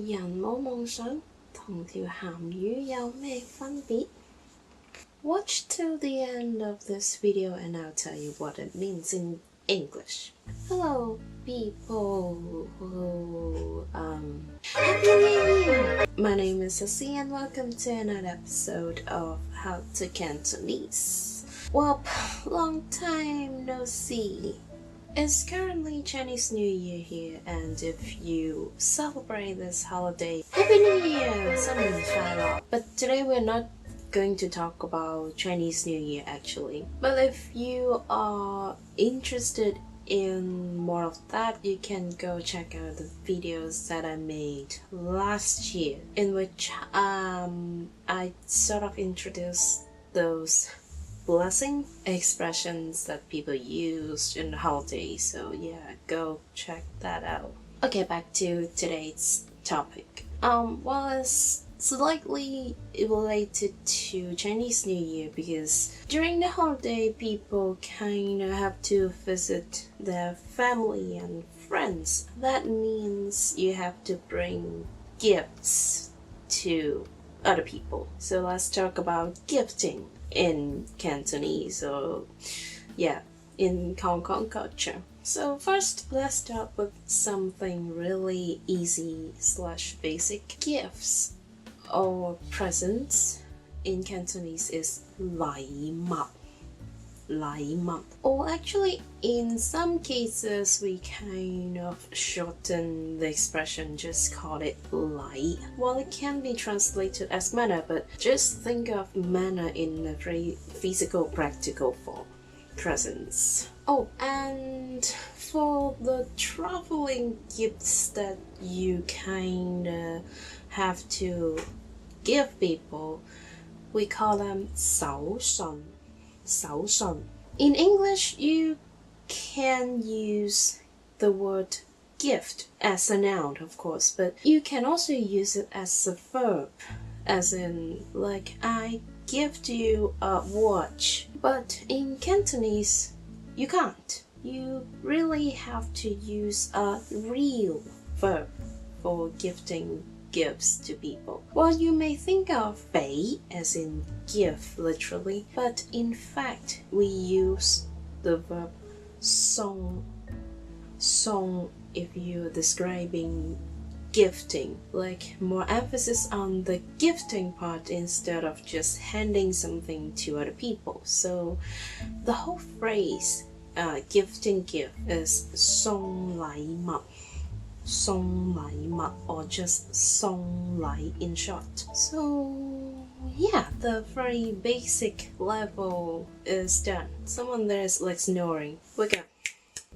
人冇夢想同條鹹魚有咩分別? Watch till the end of this video and I'll tell you what it means in English. Hello people who Happy New Year! My name is Ceci and welcome to another episode of How to Cantonese. Well, long time no see. It's currently Chinese New Year here, and if you celebrate this holiday, Happy New Year! 新年快樂! But today we're not going to talk about Chinese New Year actually. But if you are interested in more of that, you can go check out the videos that I made last year, in which I sort of introduced those blessing expressions that people use in the holidays. So yeah, go check that out. Okay, back to today's topic. Well, it's slightly related to Chinese New Year because during the holiday, people kind of have to visit their family and friends. That means you have to bring gifts to other people. So let's talk about gifting in Cantonese, or yeah, in Hong Kong culture. So first, let's start with something really easy / basic. Gifts or presents in Cantonese is 禮物. Or actually, in some cases, we kind of shorten the expression, just call it 禮. Well, it can be translated as manner, but just think of manner in a very physical, practical form. Presents. Oh, and for the traveling gifts that you kind of have to give people, we call them 手信. In English, you can use the word gift as a noun, of course, but you can also use it as a verb, as in, like, I gift you a watch. But in Cantonese, you can't. You really have to use a real verb for gifting gifts to people. Well, you may think of 俾 as in give literally, but in fact we use the verb 送 if you're describing gifting, like more emphasis on the gifting part instead of just handing something to other people. So the whole phrase gifting gift is 送禮物. 送禮物, or just 送禮 in short. So yeah, the very basic level is done. Someone there is like snoring. We go.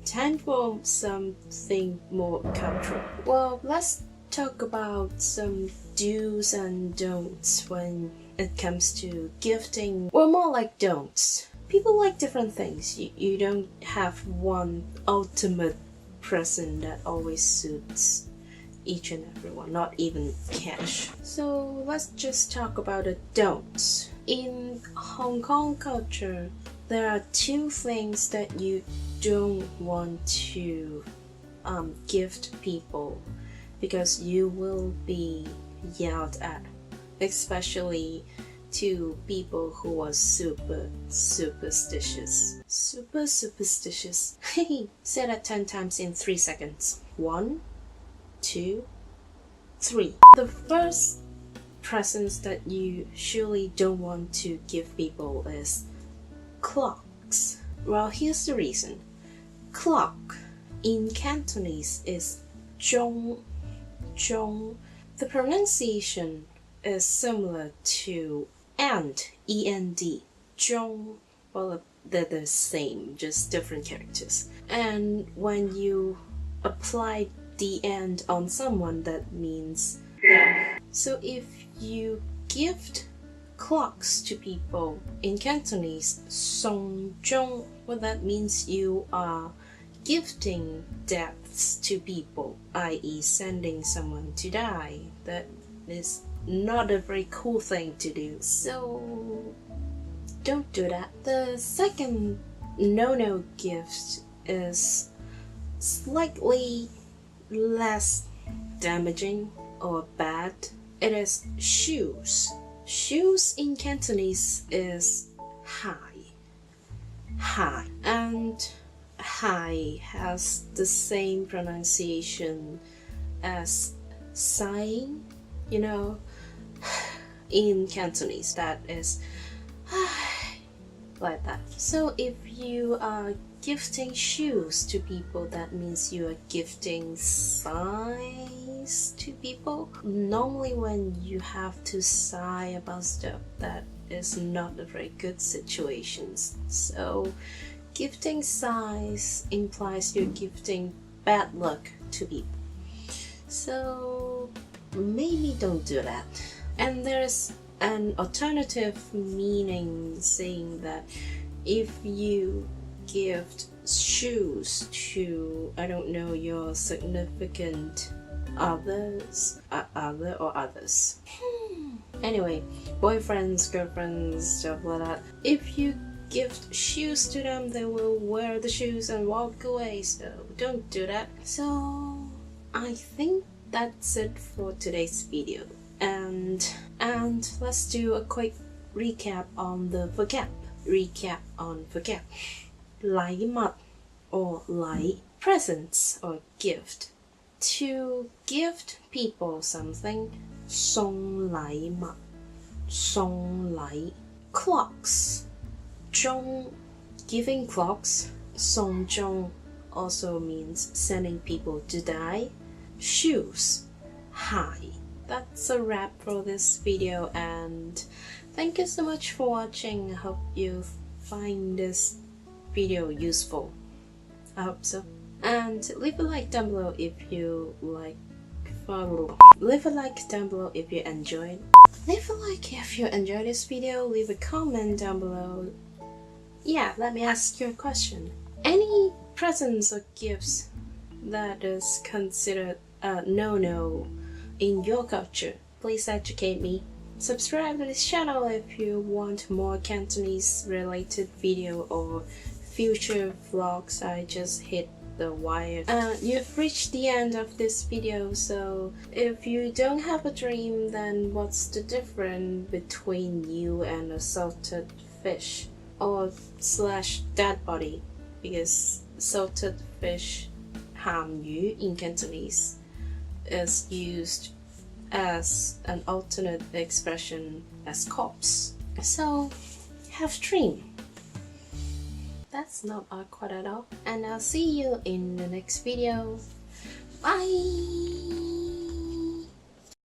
Time for something more cultural. Well, let's talk about some do's and don'ts when it comes to gifting. Well, more like don'ts. People like different things. You don't have one ultimate present that always suits each and everyone, not even cash. So let's just talk about the don'ts. In Hong Kong culture, there are two things that you don't want to gift people because you will be yelled at, especially to people who are super superstitious. Super superstitious. Say that 10 times in 3 seconds. 1, 2, 3. The first presents that you surely don't want to give people is clocks. Well, here's the reason. Clock in Cantonese is 鐘. The pronunciation is similar to and, E-N-D, 鐘. Well, they're the same, just different characters. And when you apply the end on someone, that means death. So if you gift clocks to people in Cantonese, 送鐘, well, that means you are gifting deaths to people, i.e. sending someone to die. That is not a very cool thing to do, so don't do that. The second no gift is slightly less damaging or bad, it is shoes. Shoes in Cantonese is hai. Hai. And hai has the same pronunciation as sighing, you know, in Cantonese. That is like that. So if you are gifting shoes to people, that means you are gifting sighs to people. Normally when you have to sigh about stuff, that is not a very good situation. So gifting sighs implies you're gifting bad luck to people. So maybe don't do that. And there's an alternative meaning saying that if you gift shoes to, I don't know, your significant others, others. Anyway, boyfriends, girlfriends, stuff like that. If you gift shoes to them, they will wear the shoes and walk away, so don't do that. So I think that's it for today's video. And let's do a quick recap on the vocab. Lãi mặt or lãi, presents or gift. To gift people something,送禮物, clocks, 鐘, giving clocks, 送鐘 also means sending people to die. Shoes, hai. That's a wrap for this video, and thank you so much for watching. I hope you find this video useful. I hope so. And leave a like down below if you like. Leave a like down below if you enjoyed. Leave a like if you enjoyed this video. Leave a comment down below. Yeah, let me ask you a question. Any presents or gifts that is considered a no-no in your culture? Please educate me. Subscribe to this channel if you want more Cantonese related video or future vlogs. I just hit the wire. You've reached the end of this video, so if you don't have a dream, then what's the difference between you and a salted fish or / dead body? Because salted fish, 鹹魚 in Cantonese, is used as an alternate expression as corpse. So have dream. That's not awkward at all. And I'll see you in the next video. Bye!